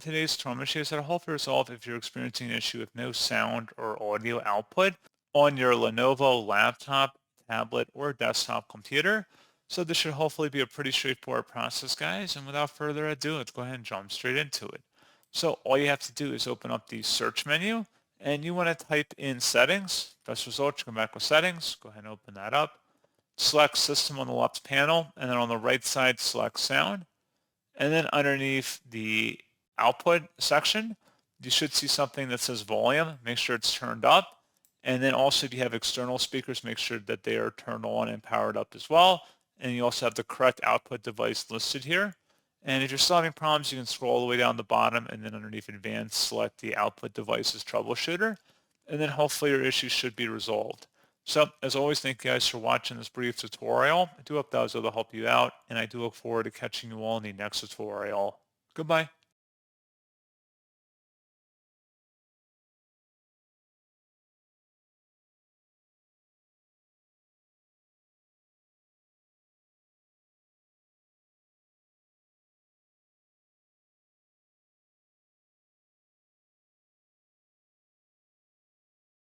today's troubleshoot is to hopefully resolve if you're experiencing an issue with no sound or audio output on your Lenovo laptop, tablet, or desktop computer. So this should hopefully be a pretty straightforward process, guys. And without further ado, let's go ahead and jump straight into it. So all you have to do is open up the search menu and you want to type in settings. Best result, you come back with settings. Go ahead and open that up. Select system on the left panel, and then on the right side, select sound. And then underneath the output section, you should see something that says volume. Make sure it's turned up. And then also if you have external speakers, make sure that they are turned on and powered up as well. And you also have the correct output device listed here. And if you're still having problems, you can scroll all the way down the bottom and then underneath advanced, select the output devices troubleshooter. And then hopefully your issue should be resolved. So as always, thank you guys for watching this brief tutorial. I do hope that was able to help you out, and I do look forward to catching you all in the next tutorial. Goodbye.